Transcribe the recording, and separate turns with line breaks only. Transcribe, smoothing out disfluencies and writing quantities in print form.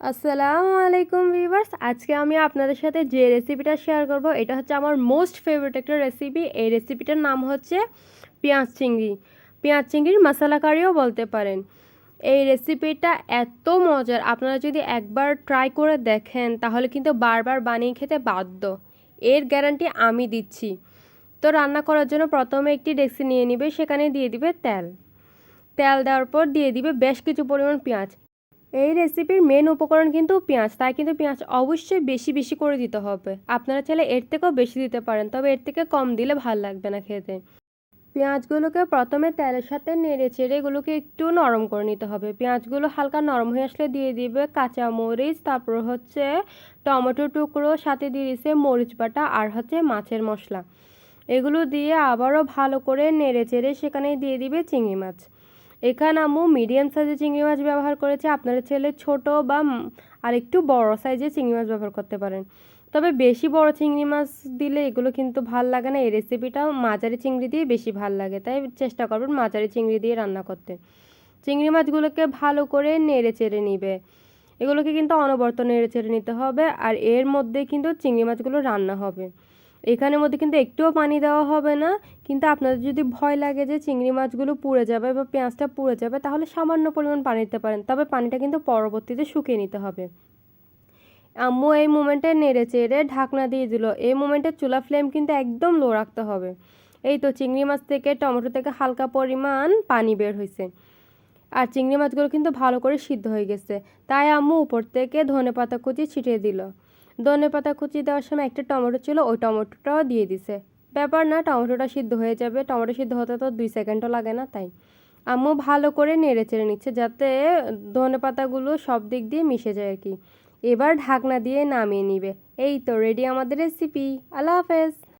আসসালামু আলাইকুম ভিউয়ার্স, আজকে আমি আপনাদের সাথে যে রেসিপিটা শেয়ার করব এটা হচ্ছে আমার মোস্ট ফেভারিট একটা রেসিপি। এই রেসিপিটার নাম হচ্ছে পেঁয়াজ চিংড়ি। পেঁয়াজ চিংড়ির মশলা কারিও বলতে পারেন। এই রেসিপিটা এত মজার, আপনারা যদি একবার ট্রাই করে দেখেন তাহলে কিন্তু বারবার বানিয়ে খেতে বাধ্য। এর গ্যারান্টি আমি দিচ্ছি। তো রান্না করার জন্য প্রথমে একটি ডেকচি নিয়ে নিবে, সেখানে দিয়ে দিবে তেল। তেল দেওয়ার পর দিয়ে দিবে বেশ কিছু পরিমাণ পেঁয়াজ। এই রেসিপির মেন উপকরণ কিন্তু পেঁয়াজ, তাই কিন্তু পেঁয়াজ অবশ্যই বেশি বেশি করে দিতে হবে। আপনারা চাইলে এর থেকেও বেশি দিতে পারেন, তবে এর থেকে কম দিলে ভাল লাগবে না খেতে। পেঁয়াজগুলোকে প্রথমে তেলের সাথে নেড়ে চেড়ে এগুলোকে একটু নরম করে নিতে হবে। পেঁয়াজগুলো হালকা নরম হয়ে আসলে দিয়ে দিবে কাঁচামরিচ, তারপর হচ্ছে টমেটো টুকরো, সাথে দিয়ে দিচ্ছে মরিচ বাটা আর হচ্ছে মাছের মশলা। এগুলো দিয়ে আবারও ভালো করে নেড়ে চেড়ে সেখানে দিয়ে দিবে চিংড়ি মাছ। এখানে আম্মু মিডিয়াম সাইজের চিংড়ি মাছ ব্যবহার করেছে, আপনারা চাইলে ছোট বা আর একটু বড় সাইজের চিংড়ি মাছ ব্যবহার করতে পারেন। তবে বেশি বড় চিংড়ি মাছ দিলে এগুলো কিন্তু ভাল লাগে না। এই রেসিপিটা মাঝারি চিংড়ি দিয়ে বেশি ভাল লাগে, তাই চেষ্টা করবেন মাঝারি চিংড়ি দিয়ে রান্না করতে। চিংড়ি মাছগুলোকে ভালো করে নেড়ে চেড়ে নিবে। এগুলোকে কিন্তু অনবরত নেড়ে চেড়ে নিতে হবে, আর এর মধ্যে কিন্তু চিংড়ি মাছগুলো রান্না হবে। এখানের মধ্যে কিন্তু একটুও পানি দেওয়া হবে না। কিন্তু আপনাদের যদি ভয় লাগে যে চিংড়ি মাছগুলো পুড়ে যাবে বা পেঁয়াজটা পুড়ে যাবে, তাহলে সামান্য পরিমাণ পানি দিতে পারেন, তবে পানিটা কিন্তু পরবর্তীতে শুকিয়ে নিতে হবে। আম্মু এই মোমেন্টে নেড়ে চেড়ে ঢাকনা দিয়ে দিল। এই মোমেন্টে চুলা ফ্লেম কিন্তু একদম লো রাখতে হবে। এই তো চিংড়ি মাছ থেকে টমেটো থেকে হালকা পরিমাণ পানি বের হয়েছে, আর চিংড়ি মাছগুলো কিন্তু ভালো করে সিদ্ধ হয়ে গেছে। তাই আম্মু উপর থেকে ধনেপাতা কুচি ছিটিয়ে দিল। ধনেপাতা কুচি দেওয়ার সময় একটা টমেটো ছিল, ওই টমেটোটাও দিয়ে দিছে। ব্যাপার না, টমেটোটা সিদ্ধ হয়ে যাবে। টমেটো সিদ্ধ হতে তো 2 সেকেন্ডও লাগে না। তাই আম্মু ভালো করে নেড়ে চেড়ে নিচ্ছে যাতে ধনেপাতাগুলো সব দিক দিয়ে মিশে যায় আর কি। এবার ঢাকনা দিয়ে নামিয়ে নিবে। এই তো রেডি আমাদের রেসিপি। আল্লাহ হাফেজ।